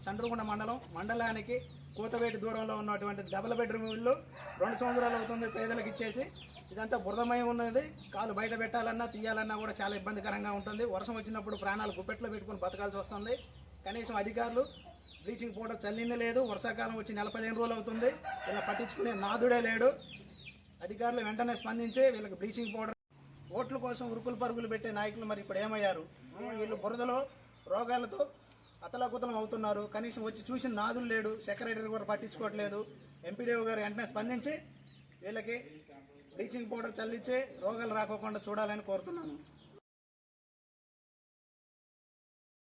చంద్రగుండ మండలానికి కూతవేటి దూరంలో ఉన్నటువంటి డబుల్ బెడ్రూమ్ ఇల్లు 2 సంవత్సరాలు అవుతుంది పేదలకు ఇచ్చేసి. ఇదంతా బురదమయం ఉన్నది. కాలు బయట పెట్టాలన్నా తీయాలన్నా కూడా చాలా ఇబ్బందికరంగా ఉంటుంది. వర్షం వచ్చినప్పుడు ప్రాణాలు గుప్పెట్లో పెట్టుకుని బతకాల్సి వస్తుంది. కనీసం అధికారులు బ్లీచింగ్ పౌడర్ చల్లింది లేదు. వర్షాకాలం వచ్చి 15 రోజులు అవుతుంది. ఇలా పట్టించుకునే నాదుడే లేడు. అధికారులు వెంటనే స్పందించి వీళ్ళకి బ్లీచింగ్ పౌడర్, ఓట్ల కోసం ఉరుకులు పరుగులు పెట్టే నాయకులు మరి ఇప్పుడు ఏమయ్యారు? వీళ్ళు బురదలో రోగాలతో అతలాకుతలం అవుతున్నారు. కనీసం వచ్చి చూసిన నాదులు లేడు. సెక్రటరీ కూడా పట్టించుకోవట్లేదు. ఎంపీడీఓ గారు వెంటనే స్పందించి వీళ్ళకి బ్లీచింగ్ పౌడర్ చల్లించి రోగాలు రాకోకుండా చూడాలని కోరుతున్నాను.